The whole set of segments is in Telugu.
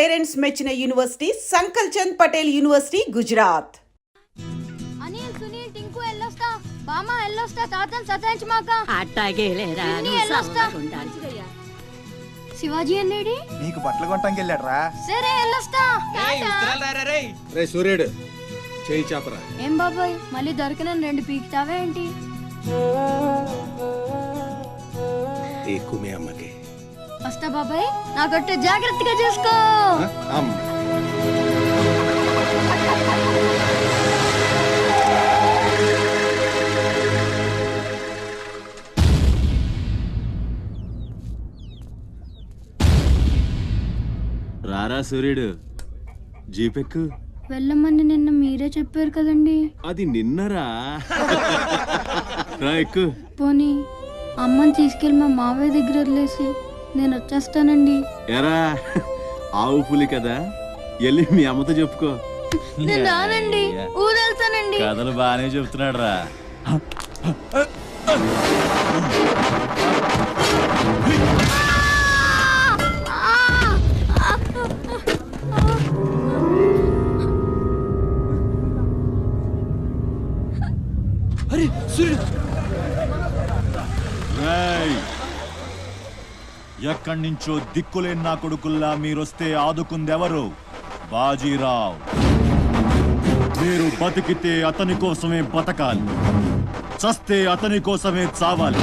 పేరెంట్స్ మెచ్చిన యూనివర్సిటీ సంకల్ చంద్ పటేల్ యూనివర్సిటీ గుజరాత్. అనిల్ సునీల్ టింకు ఎల్లొస్తా బామా ఎల్లొస్తా తాతన్ సతాయించమాక అట్టాగేలేరా ఎల్లొస్తా శివాజీ అన్నేడి నీకు బట్టలు కొంటానికి వెళ్ళాడరా. సరే ఎల్లొస్తా రే సూర్యుడు చేయి చాపరా. ఏం బాబాయ్ మళ్ళీ దొరికిన 2 పీకుతావే ఏంటి? ఎక్కువ మీ అమ్మకి వస్తా బాబాయ్ నా కొట్టు జాగ్రత్తగా చూసుకో. రారా సూర్యుడు జీపెక్కు. వెళ్ళమని నిన్న మీరే చెప్పారు కదండి. అది నిన్నరా. రా ఎక్కు. పోనీ అమ్మని తీసుకెళ్ళి మా మావయ్య దగ్గర వదిలేసి నేను వచ్చేస్తానండి. ఎరా ఆవు పులి కదా, వెళ్ళి మీ అమ్మతో చెప్పుకో. నేను రానండి, ఊరెళ్తానండి. కథలు బానే చెప్తున్నాడు రా. ఎక్కడి నుంచో దిక్కులేని నా కొడుకుల్లా మీరొస్తే ఆదుకుందెవరు? బాజీరావ్. మీరు బతికితే అతని కోసమే బతకాలి, చస్తే అతని కోసమే చావాలి.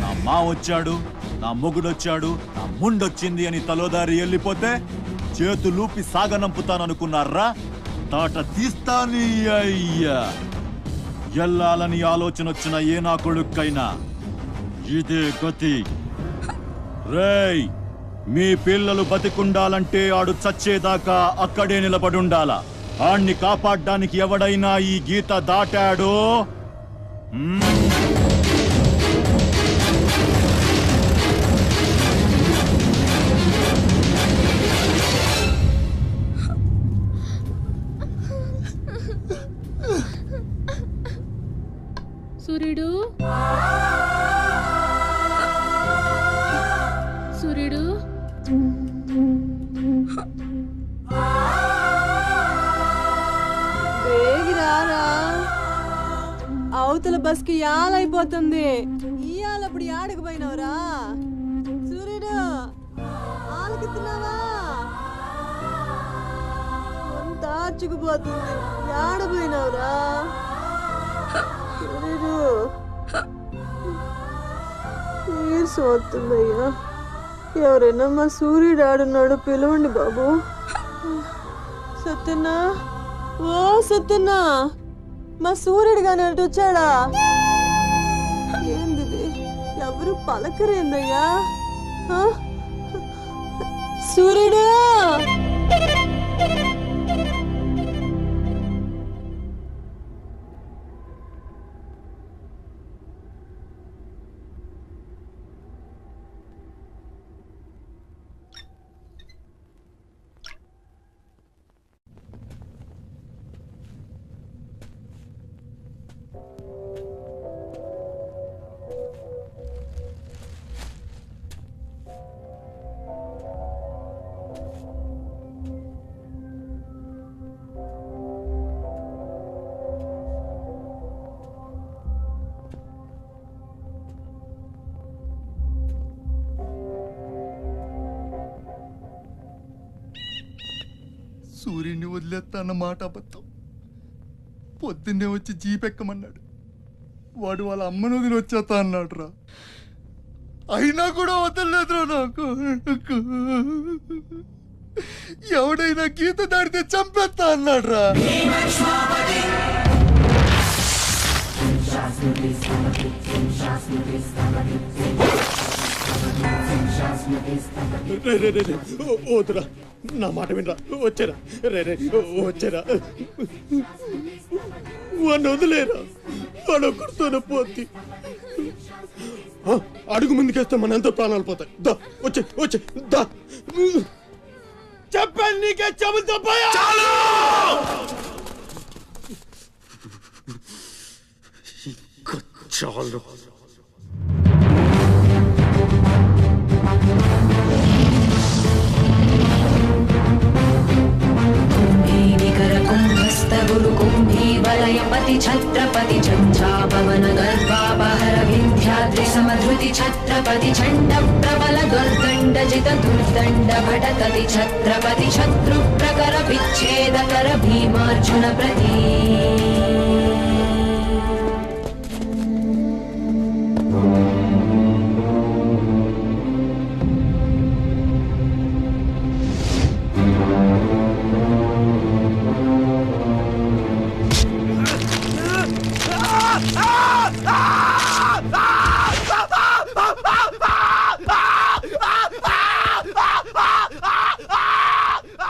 నా మా వచ్చాడు, నా మొగుడొచ్చాడు, నా ముండొచ్చింది అని తలోదారి వెళ్ళిపోతే చేతులూపి సాగనంపుతాననుకున్నారా? తాట తీస్తాని అయ్యా. ఎల్లాలని ఆలోచన వచ్చిన ఏ నా కొడుక్కైనా ఇదే గతి. రేయ్, మీ పిల్లలు బతికుండాలంటే ఆడు చచ్చేదాకా అక్కడే నిలబడుండాలా. ఆణ్ణి కాపాడ్డానికి ఎవడైనా ఈ గీత దాటాడో సూర్యుడు సూర్యుడు బేగిరారా, అవతల బస్కి యాలైపోతుంది. ఇయాలప్పుడు యాడకు పోయినవరా సూర్యుడు? ఆలకిస్తున్నావా? అంతా అచ్చుకుపోతుంది. యాడ పోయినవరా సూర్యుడు? నీరసం వస్తుందయ్యా. ఎవరైనా మా సూర్యుడు ఆడున్నాడు పిలవండి బాబు. సత్యన్నా, ఓ సత్యన్నా, మా సూర్యుడు గాని అటు వచ్చాడా? ఏంది ఎవరు పలకరేందయ్యా? సూర్యుడు సూర్యుడిని వదిలేస్తా అన్న మాట అబద్ధం. పొద్దున్నే వచ్చి జీపెక్కమన్నాడు. వాడు వాళ్ళ అమ్మను వదిలి వచ్చేస్తా అన్నాడు రా. అయినా కూడా వదలలేదురా నాకు. ఎవడైనా గీత దాడితే చంపేస్తా అన్నాడు రా. వద్దురా, నా మాట వినరా. వచ్చారా వచ్చారా, వాడిని వదిలేరా. వాడు ఒక్కడితోనే పోద్ది. అడుగు ముందుకేస్తే మన ఎంతో ప్రాణాలు పోతాయి. దా వచ్చే వచ్చే దా. చెప్పాను నీకే, చెబుతా పోయా. చాలు. छत्रपति चण्ड प्रबल दुर्दण्ड जित दुर्दण्ड भटकति छत्रपति शत्रु प्रकर विच्छेदकर भीमार्जुन प्रति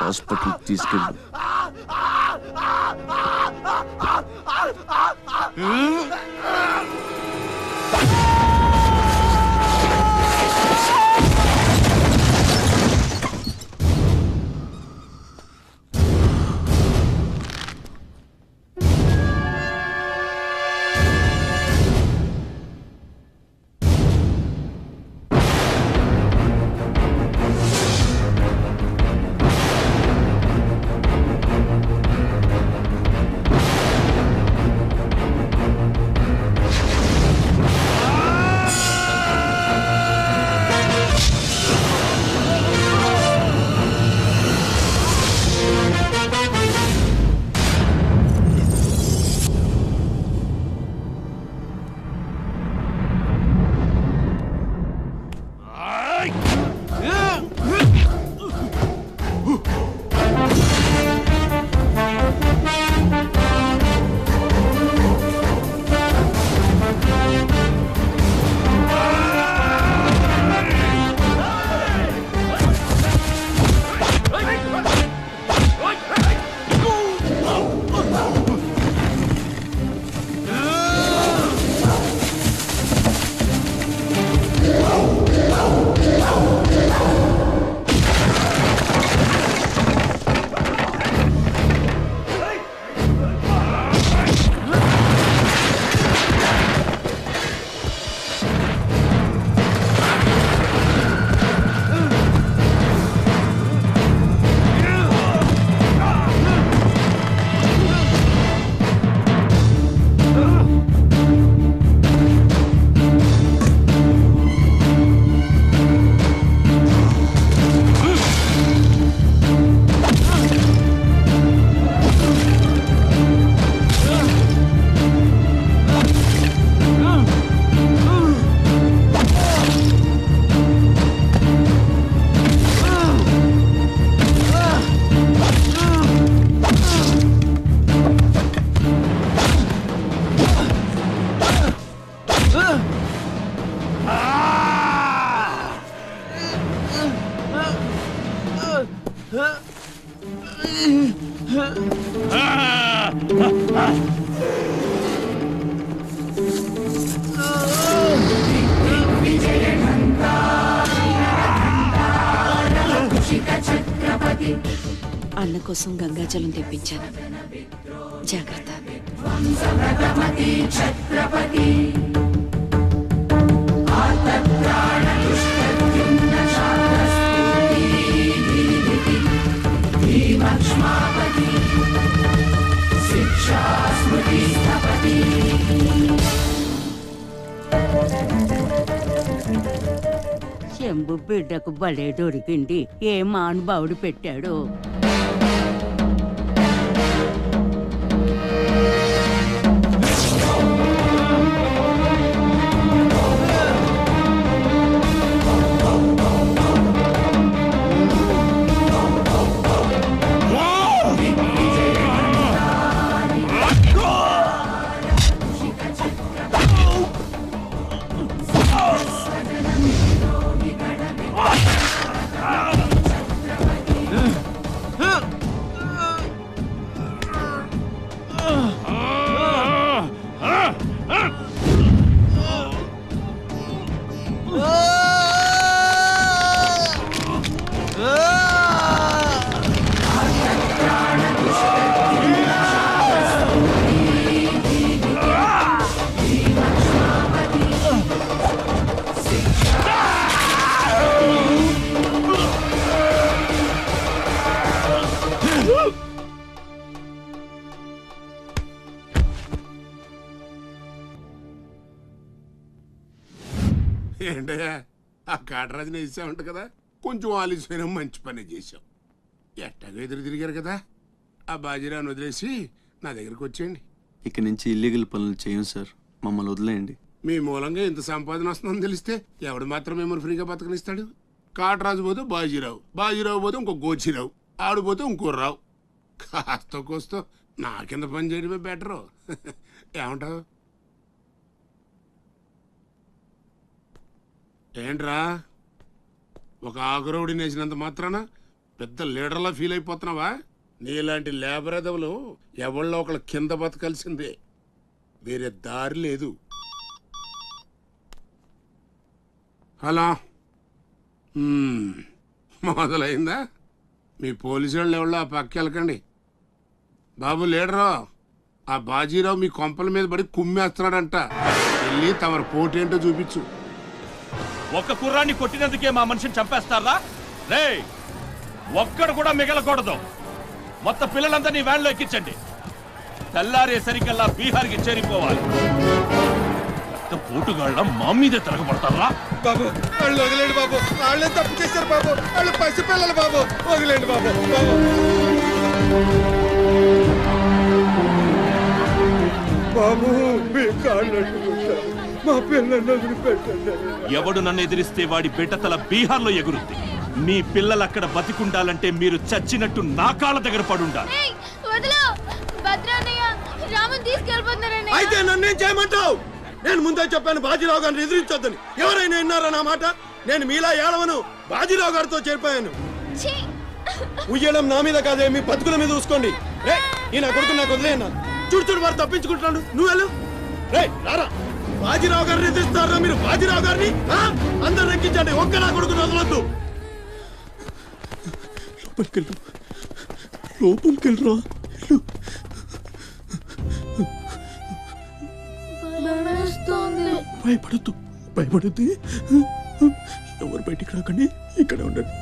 హాస్పిటల్ తీసుకెళ్ళు. అన్న కోసం గంగాజలం తెప్పించాను. జాగ్రత్త. శంభు బిడ్డకు బలే దొరికింది. ఏ మానుభావుడు పెట్టాడు. ఏంటయ్యా ఆ కాటరాజుని వేసామంట కదా, కొంచెం ఆలస్యమైన మంచి పని చేశాం. ఎట్టాగో ఎదురు తిరిగారు కదా, ఆ బాజీరావుని వదిలేసి నా దగ్గరికి వచ్చేయండి. ఇక నుంచి ఇల్లీగల్ పనులు చేయం సార్, మమ్మల్ని వదిలేయండి. మీ మూలంగా ఇంత సంపాదన వస్తుందని తెలిస్తే ఎవడు మాత్రం మిమ్మల్ని ఫ్రీగా బతకనిస్తాడు? కాటరాజు పోతే బాజీరావు, బాజీరావు పోతే ఇంకో గోచిరావు, ఆడిపోతే ఇంకో రావు. కాస్త కోస్తో నా కింద పని చేయడమే బెటరు. ఏమంటావు? ఏంట్రా, ఒక ఆకురవుడిని వేసినంత మాత్రాన పెద్ద లీడర్లా ఫీల్ అయిపోతున్నావా? నీలాంటి లేబర్ ఎదవలు ఎవళ్ళో ఒకళ్ళ కింద బతకాల్సిందే, వేరే దారి లేదు. హలో, మొదలైందా? మీ పోలీసు వాళ్ళు ఎవరో ఆ పక్క వెళ్ళకండి. బాబు లీడరు, ఆ బాజీరావు మీ కొంపల మీద పడి కుమ్మేస్తున్నాడంట, వెళ్ళి తమరు పోటేంటో చూపించు. ఒక్క కుర్రాన్ని కొట్టినందుకే మా మనిషిని చంపేస్తారా? రే, ఒక్కడు కూడా మిగలకూడదు. మొత్తం పిల్లలందరినీ వ్యాన్లో ఎక్కించండి. తెల్లారేసరికల్లా బీహార్కి చేరిపోవాలి. పోటుగాళ్ళ మా మీదే తిరగబడతారా? బాబు వాళ్ళు వదిలేండి బాబు, వాళ్ళే తప్పు చేశారు బాబు, వాళ్ళు పసిపిల్లలు బాబు, వదిలేండి బాబు. బాబు మీ కాళ్ళు మా పిల్లల్ని వదిలిపెట్టండి. ఎవడు నన్ను ఎదిరిస్తే వాడి బిడ్డతల బీహార్లో ఎగురుద్ది. మీ పిల్లలు అక్కడ బతికుండాలంటే మీరు చచ్చినట్టు నా కాళ్ళ దగ్గర పడుండాలి. అయితే నన్నేం చేయమంటావు? నేను ముందే చెప్పాను బాజీరావు గారిని ఎదిరించొద్దని. ఎవరైనా విన్నారా నా మాట? నేను మీలా ఏడవను, బాజీరావు గారితో చేరిపోయాను. ఉయ్యడం నా మీద కాదే, మీ బతుకుల మీద చూసుకోండి. ఈ నా కొడుకు నాకు వదిలేయన్నా. చూడు చూడు వారు తప్పించుకుంటున్నాడు, నువ్వు వెళ్ళు. రే రారా, బాజీరావు గారిని ఎదిరిస్తారా మీరు? బాజీరావు గారిని అందరు ఎక్కించండి, ఒక్క నా కొడుకుని వదలొద్దు. లోపలికెళ్ళరా. భయపడద్దు, భయపడద్దు. ఎవరు బయటికి రాకండి, ఇక్కడే ఉండండి.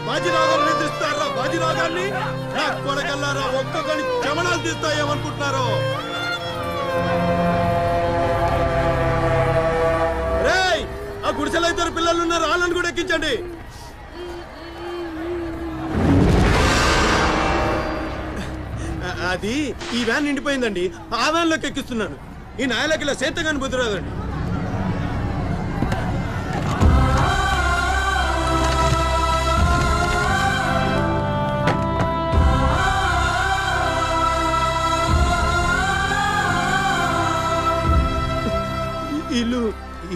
బాజీరావు గారిని ఎదిరిస్తారా? బాజీరావు గారిని నా కొడకల్లారా, ఒక్కొక్కని చెమడాలు తీస్తాయేమనుకుంటున్నారు? రేయ్, ఆ గుడిసెలో ఇద్దరు పిల్లలు ఉన్నారు, వాళ్ళని కూడా ఎక్కించండి. అది ఈ వ్యాన్ నిండిపోయిందండి, ఆ వ్యాన్ లోకి ఎక్కిస్తున్నాను. ఈ నాయలకి ఇలా సేతగాని బుద్ధి రాదండి. వీళ్ళు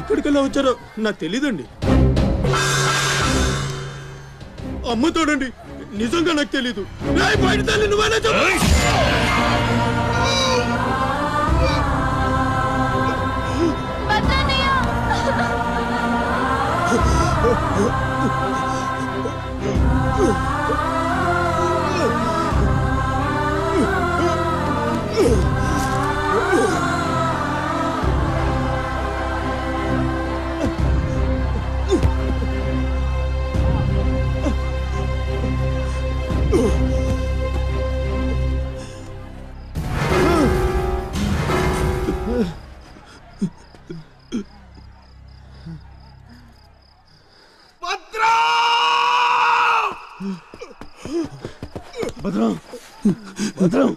ఇక్కడికెళ్ళా వచ్చారో నాకు తెలీదండి. అమ్మతోడండి, నిజంగా నాకు తెలీదు. బయట తల్లి నువ్వైనా చెప్పు. భద్రం, భద్రం,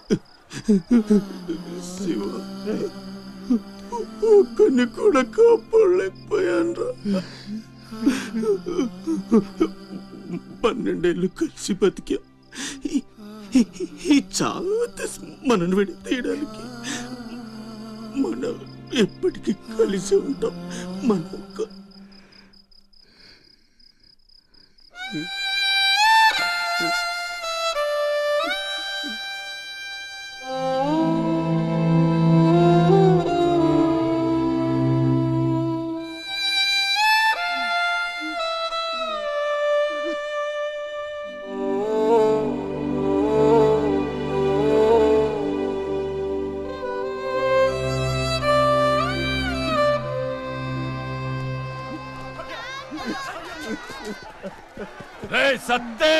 శివ, ఒక్కడిని కూడా కాపాడలేకపోయాను. 12 ఏళ్ళు కలిసి బతికా. ఈ చావు మనను విడి తీయడానికి మనం ఎప్పటికీ కలిసి ఉంటాం. మనకు సత్తే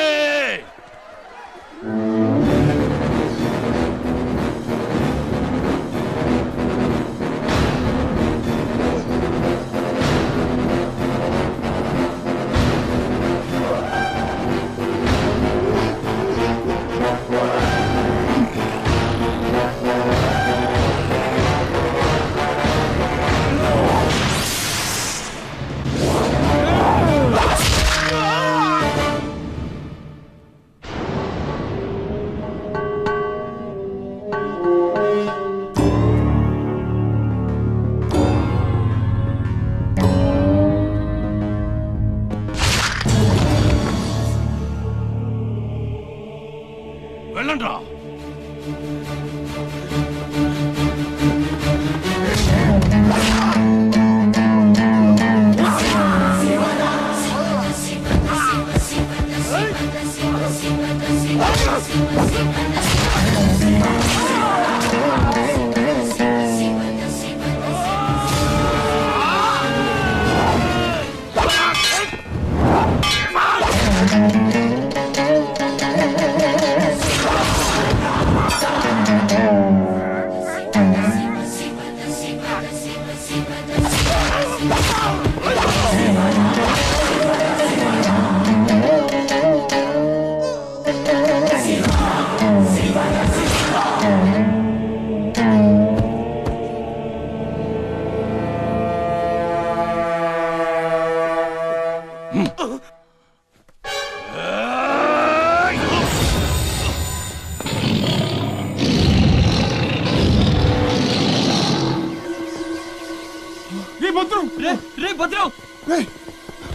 రే భద్రం రే భద్రం రే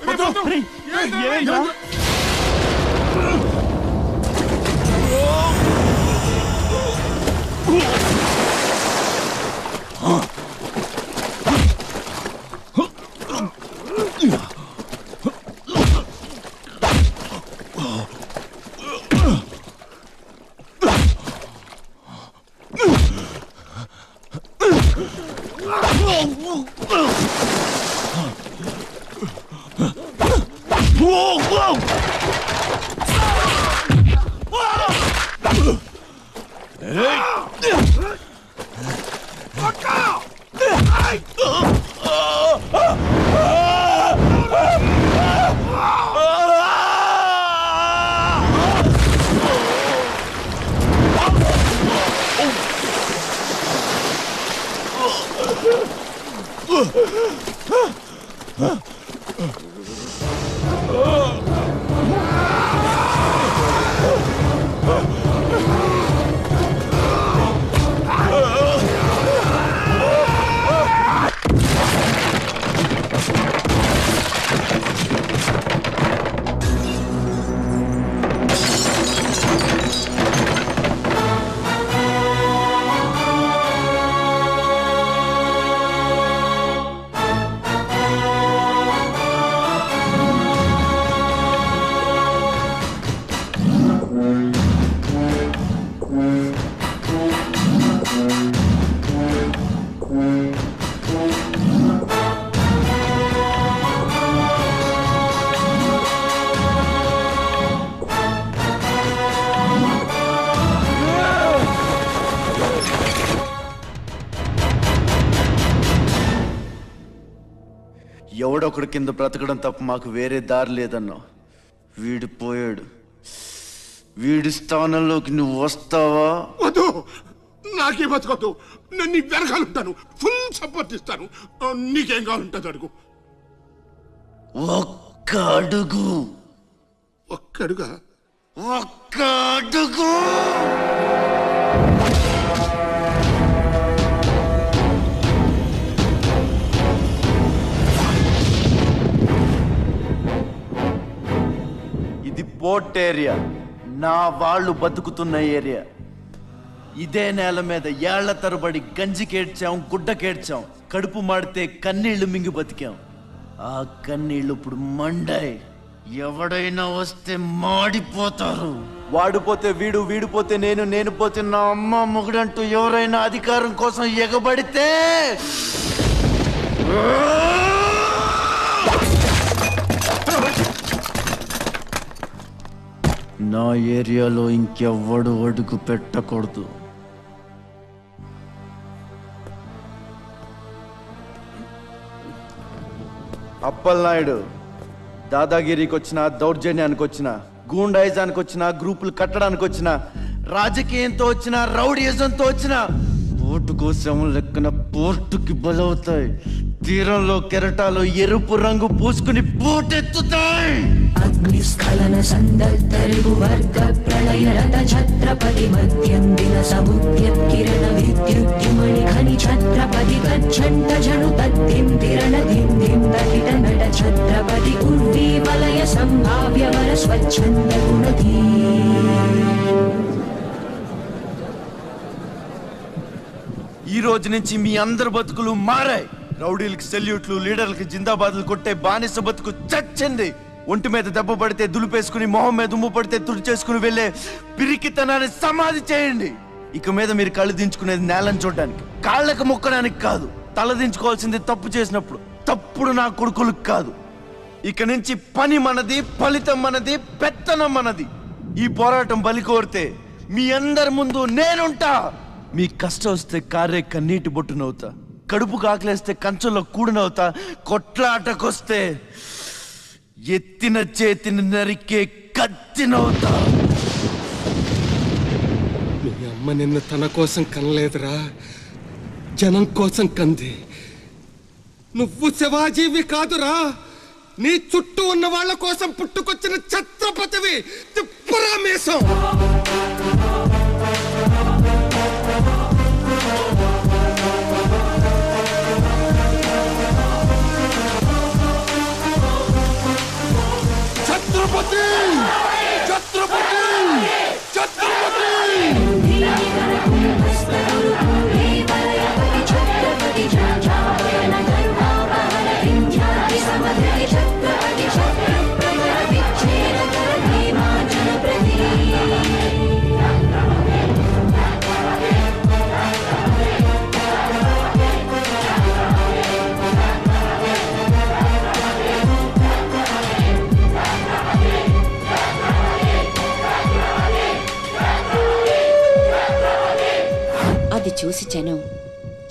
భద్రం ఏమైందా? ఎవడొకడు కింద బ్రతకడం తప్ప మాకు వేరే దారి లేదన్నా. వీడు పోయాడు. వీడి స్థానంలోకి నువ్వు వస్తావా? వద్దు, నాకే బతకొద్దు. నేను నీ వెనకాలంటాను, ఫుల్ సపోర్ట్ ఇస్తాను. నీకేం కావాలంటుంది అడుగు. ఒక్క అడుగు. ఒక్క అడుగా? ఒక్క అడుగు. ఇది పోర్ట్ ఏరియా, నా వాళ్ళు బతుకుతున్న ఏరియా. ఇదే నేల మీద ఏళ్ల తరబడి గంజికేడ్చాం, గుడ్డకేడ్చాం, కడుపు మాడితే కన్నీళ్లు మింగి బతికాం. ఆ కన్నీళ్లు ఇప్పుడు మండాయి. ఎవడైనా వస్తే మాడిపోతారు. వాడిపోతే వీడు, వీడిపోతే నేను, నేను పోతే నా అమ్మ మొగుడంటూ ఎవరైనా అధికారం కోసం ఎగబడితే నా ఏరియాలో ఇంకెవ్వడు అడుగు పెట్టకూడదు. అప్పలనాయుడు దాదాగిరికి వచ్చిన, దౌర్జన్యానికి వచ్చిన, గూండాయిజానికి వచ్చిన, గ్రూపులు కట్టడానికి వచ్చిన, రాజకీయంతో వచ్చిన, రౌడీయిజంతో వచ్చిన, ఓటు కోసం లెక్కన పోర్టుకి బలవుతాయి. తీరంలో కెరటాలు ఎరుపు రంగు పూసుకుని పోటెత్తుతాయి. అగ్నిస్ఖలన సందర్తరిగు వర్గ ప్రళయ రథ ఛత్రపతి మధ్యం దిన సముద్యత్కిరణ విద్యుద్యుమణి ఖని ఛత్రపతి గచ్చంట జను తద్దిం తిరణ ధిం ధిం తటిట నట ఛత్రపతి ఉర్వీ వలయ సంభావ్య వర స్వచ్ఛంద గుణధీ. ఈ రోజు నుంచి మీ అందరి బతుకులు మారాయి. రౌడీలకి సెల్యూట్లు, లీడర్లకి జిందాబాద్లు కొట్టే బానిస బతుకు చచ్చింది. ఒంటి మీద దెబ్బ పడితే దులిపేసుకుని, మొహం మీద ఉమ్ము పడితే తుడిచేసుకుని వెళ్ళే పిరికితనాన్ని సమాధి చేయండి. ఇక మీద మీరు కళ్ళు దించుకునేది నేలను చూడడానికి, కాళ్ళకు మొక్కడానికి కాదు. తల దించుకోవాల్సింది తప్పు చేసినప్పుడు. తప్పుడు నా కొడుకులకు కాదు. ఇక నుంచి పని మనది, ఫలితం మనది, పెత్తనం మనది. ఈ పోరాటం బలి కోరితే మీ అందరి ముందు నేనుంటా. మీ కష్టం వస్తే కారే కన్నీటి బొట్టునవుతా, కడుపు కాకలేస్తే కంచంలో కూడినవుతా, కొట్లాటకొస్తే ఎత్తిన చేతిని నరికే కత్తినవుతా. మీ అమ్మ నిన్ను తన కోసం కనలేదురా, జనం కోసం కంది. నువ్వు శివాజీవి కాదురా, నీ చుట్టూ ఉన్న వాళ్ళ కోసం పుట్టుకొచ్చిన ఛత్రపతివి. తిప్పురా మీసం.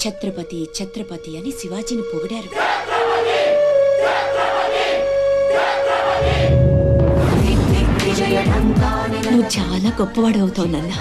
ఛత్రపతి ఛత్రపతి అని శివాజీని పొగిడారు. నువ్వు చాలా గొప్పవాడు అవుతావు నాన్న.